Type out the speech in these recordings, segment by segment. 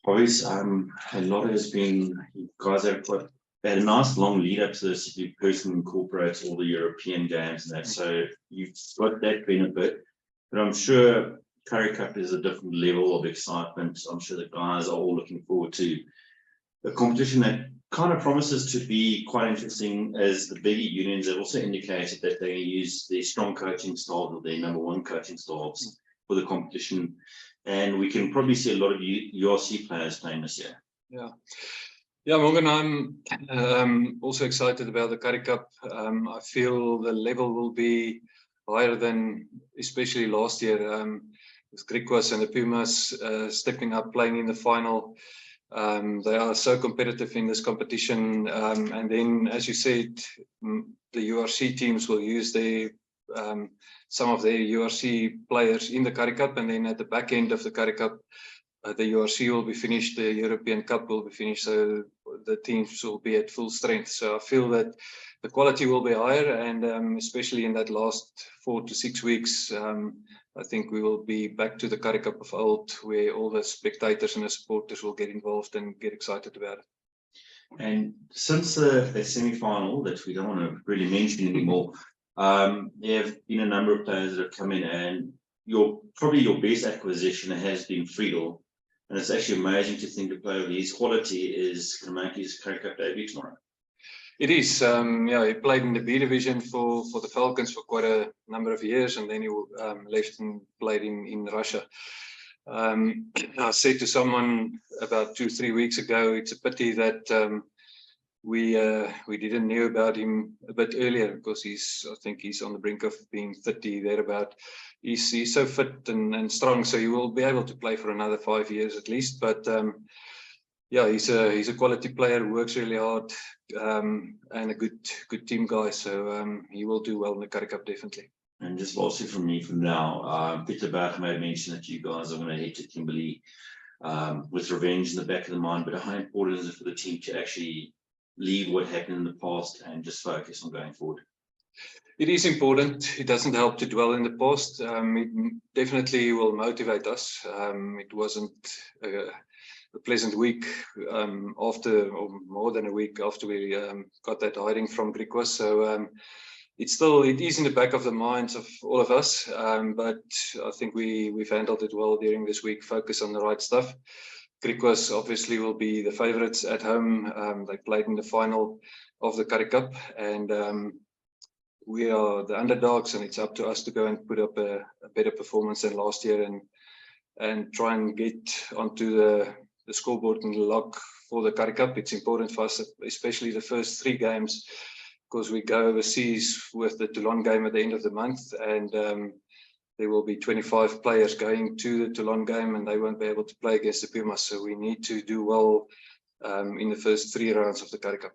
Boys, a lot has been, you guys have had a nice long lead up to this. You personally incorporate all the European games and that, so you've got that benefit. But I'm sure Currie Cup is a different level of excitement. I'm sure the guys are all looking forward to a competition that kind of promises to be quite interesting, as the bigger unions have also indicated that they use their strong coaching styles, or their #1 coaching styles for the competition. And we can probably see a lot of URC players playing this year. Yeah, Morgan, I'm also excited about the Currie Cup. I feel the level will be higher than especially last year, with Griquas and the Pumas stepping up, playing in the final. They are so competitive in this competition, and then, as you said, the URC teams will use their some of their URC players in the Currie Cup, and then at the back end of the Currie Cup, the URC will be finished, the European Cup will be finished, so the teams will be at full strength. So I feel that the quality will be higher, and especially in that last 4 to 6 weeks, I think we will be back to the Currie Cup of old, where all the spectators and the supporters will get involved and get excited about it. And since the semi-final that we don't want to really mention anymore, there have been a number of players that have come in, and probably your best acquisition has been Friedel. And it's actually amazing to think a player of his quality is going to make his Currie Cup debut tomorrow. It is. Yeah, he played in the B division for the Falcons for quite a number of years, and then he left and played in Russia. I said to someone about 2 or 3 weeks ago, it's a pity that we didn't know about him a bit earlier, because I think he's on the brink of being 30 thereabout. He's so fit and strong, so he will be able to play for another 5 years at least. But yeah, he's a quality player who works really hard, and a good team guy. So he will do well in the Currie Cup, definitely. And just lastly from me for now, Peter Bach made mention that you guys are going to head to Kimberley with revenge in the back of the mind. But how important is it for the team to actually leave what happened in the past and just focus on going forward? It is important. It doesn't help to dwell in the past. It definitely will motivate us. It wasn't a pleasant week after, or more than a week after we got that hiding from Griquas. So it is in the back of the minds of all of us. But I think we've handled it well during this week. Focus on the right stuff. Griquas obviously will be the favourites at home. They played in the final of the Currie Cup, and we are the underdogs, and it's up to us to go and put up a better performance than last year, and try and get onto the scoreboard and the log for the Currie Cup. It's important for us, especially the first 3 games, because we go overseas with the Toulon game at the end of the month, and there will be 25 players going to the Toulon game, and they won't be able to play against the Pumas. So we need to do well in the first 3 rounds of the Currie Cup.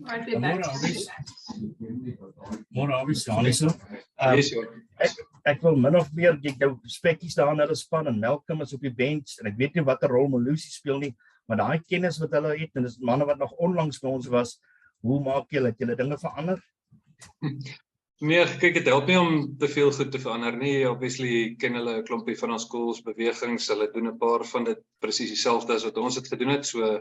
Right, we're back. More obvious, Alisa. Yes, Ek wil min of meer jou spekkies daar in hulle span, en Malcolm is op die bench, en ek weet nie watter rol Melusi speel nie, maar daai kennis wat hulle het, en dis manne wat nog onlangs by ons was, hoe maak julle dinge verander? Nee, kyk, het help nie om te veel goed te verander nie. Obviously ken hulle 'n klompie van ons goals, bewegings, hulle doen 'n paar van dit presies dieselfde as wat ons het gedoen het. So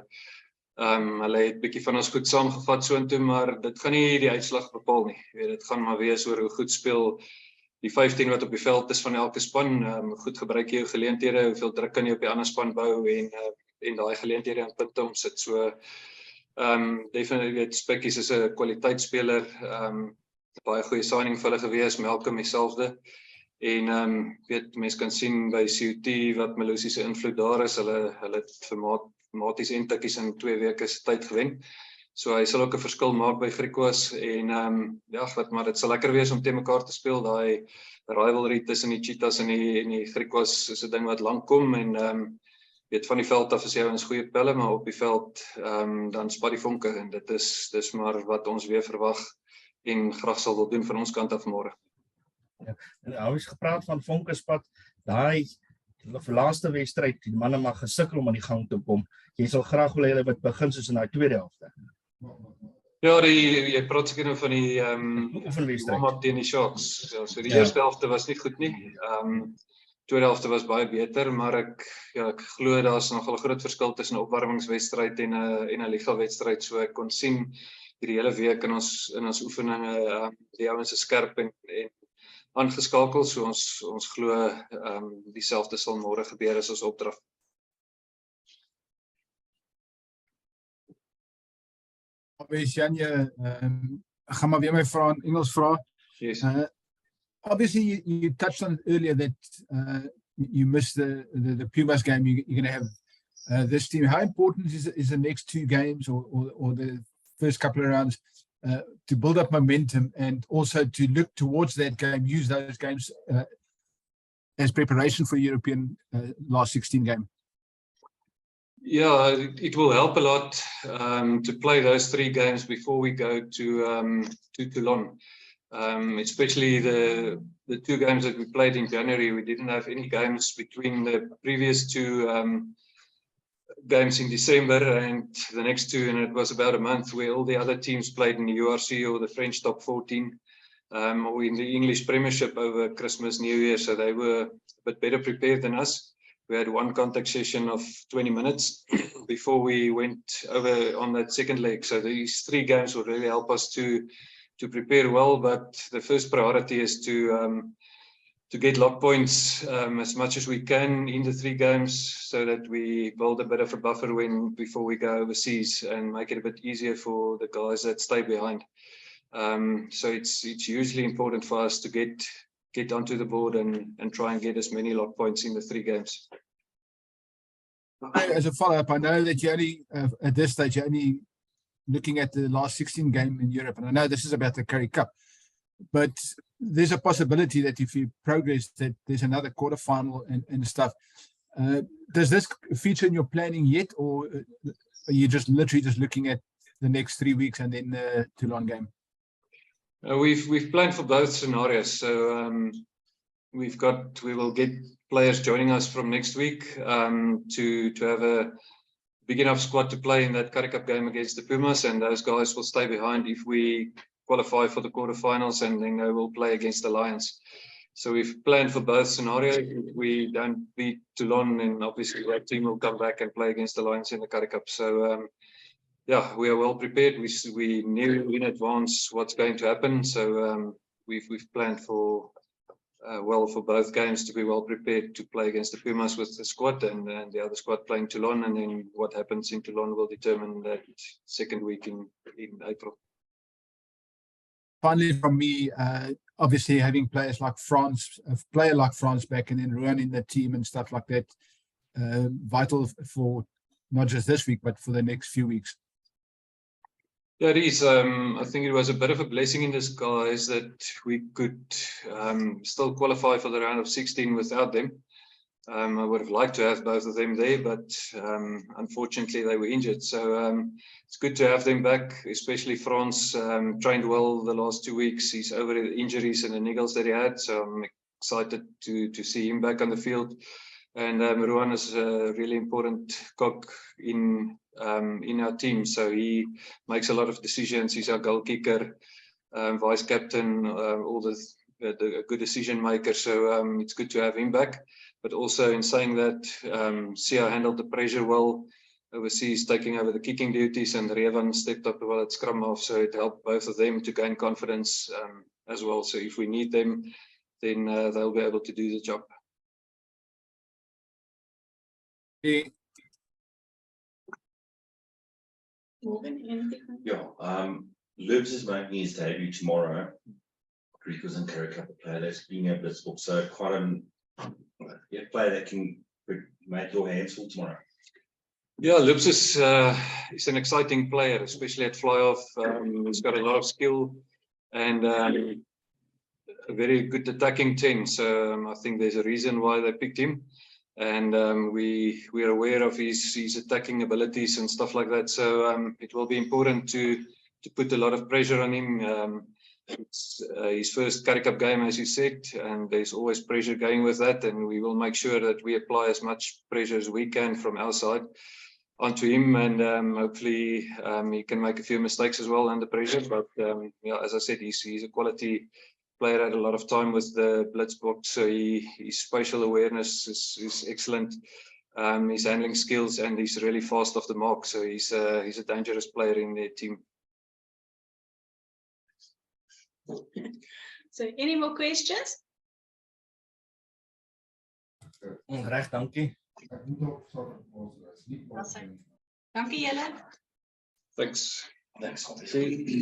hulle het bietjie van ons goed saamgevat soontoe, maar dit gaan nie die uitslag bepaal nie. Jy weet, dit gaan maar wees oor hoe goed speel die 15 wat op die veld is van elke span. Goed gebruik jy jou geleenthede, hoeveel druk kan jy op die ander span bou, en daai geleenthede in punte omsit. So definitely, Spekkies is 'n kwaliteitsspeler, baie goeie signing vir hulle gewees, Malcolm dieselfde. En weet, mense kan sien by CUT wat Melusi se invloed daar is. Hulle het vir Maties en Tikkies in 2 weke se tyd gewen. So hy sal ook 'n verskil maak by Griquas, en ja, maar dit sal lekker wees om teen mekaar te speel. Daai rivalry tussen die Cheetahs en die Griquas is 'n ding wat lank kom, en weet, van die veld af is jy ons goeie pelle, maar op die veld dan spat die vonke, en dit is maar wat ons weer verwag en graag sal wil doen van ons kant af môre. Ja, en nou is gepraat van vonkespat, daai laaste wedstryd, die manne mag gesukkel om aan die gang te kom. Jy sal graag wil hê hulle moet begin soos in daai tweede helfte. Ja, jy praat seker nou van die Oefenwedstryd. warm-up teen die Sharks. Ja, so die Ja. eerste helfte was nie goed nie. Tweede helfte was baie beter, maar ek glo daar's nogal 'n groot verskil tussen 'n opwarmingswedstryd en 'n liga-wedstryd. So ek kon sien hierdie hele week in ons oefeninge die ouens is skerp en aangeskakel, so ons glo dieselfde sal môre gebeur as ons opdraf. Janje, ek gaan maar weer my vraag in Engels vra. Yes. Obviously, you touched on it earlier that you missed the Pumas game. You're going to have this team. How important is the next two games or the first couple of rounds to build up momentum and also to look towards that game, use those games as preparation for European last 16 game? Yeah, it will help a lot to play those 3 games before we go to Toulon. Especially the 2 games that we played in January, we didn't have any games between the previous 2 games in December and the next 2, and it was about a month where all the other teams played in the URC or the French top 14 or in the English Premiership over Christmas, New Year, so they were a bit better prepared than us. We had 1 contact session of 20 minutes before we went over on that second leg, so these 3 games will really help us to prepare well, but the first priority is to get lock points as much as we can in the 3 games so that we build a bit of a buffer before we go overseas and make it a bit easier for the guys that stay behind. So it's usually important for us to get onto the board and try and get as many lock points in the 3 games. As a follow-up, I know that you only, at this stage, you're only looking at the last 16 game in Europe, and I know this is about the Currie Cup, but there's a possibility that if you progress, that there's another quarterfinal and stuff. Does this feature in your planning yet, or are you just literally just looking at the next 3 weeks and then the Toulon game? We've planned for both scenarios, so we will get players joining us from next week to have a big enough squad to play in that CURRIE Cup game against the Pumas, and those guys will stay behind if we qualify for the quarterfinals, and then they will play against the Lions. So we've planned for both scenarios. If we don't beat Toulon, and obviously that team will come back and play against the Lions in the CURRIE Cup. So yeah, we are well prepared. We knew in advance what's going to happen, so we've planned for for both games to be well prepared to play against the Pumas with the squad and the other squad playing Toulon, and then what happens in Toulon will determine that second week in April. Finally, from me, obviously having players like France, a player like France back, and then Ruan in the team and stuff like that, vital for not just this week, but for the next few weeks. Yeah, it is. I think it was a bit of a blessing in disguise that we could still qualify for the round of 16 without them. I would have liked to have both of them there, but unfortunately they were injured. So it's good to have them back, especially France trained well the last 2 weeks. He's over the injuries and the niggles that he had, so I'm excited to see him back on the field. And Ruan is a really important cog in our team, so he makes a lot of decisions. He's our goal kicker, vice captain, all the good decision maker. So it's good to have him back. But also in saying that, Sia handled the pressure well overseas, taking over the kicking duties, and Revan stepped up well at scrum half, so it helped both of them to gain confidence as well. So if we need them, then they'll be able to do the job. Morgan, anything? Yeah, Lubs is making his debut tomorrow. Griquas and CURRIE Cup player that's being a bit so quite a player that can make your hands full tomorrow. Yeah, Lubs is an exciting player, especially at fly-off. He's got a lot of skill and a very good attacking 10. So I think there's a reason why they picked him. And we are aware of his attacking abilities and stuff like that. So it will be important to put a lot of pressure on him. It's his first CURRIE Cup game, as you said, and there's always pressure going with that. And we will make sure that we apply as much pressure as we can from our side. onto him, and hopefully he can make a few mistakes as well under pressure. But yeah, as I said, he's a quality player. Had a lot of time with the blitz box, so his spatial awareness is excellent. His handling skills, and he's really fast off the mark. So he's a dangerous player in their team. So any more questions? Reg, dankie. Dankie julle. Thanks. Thanks.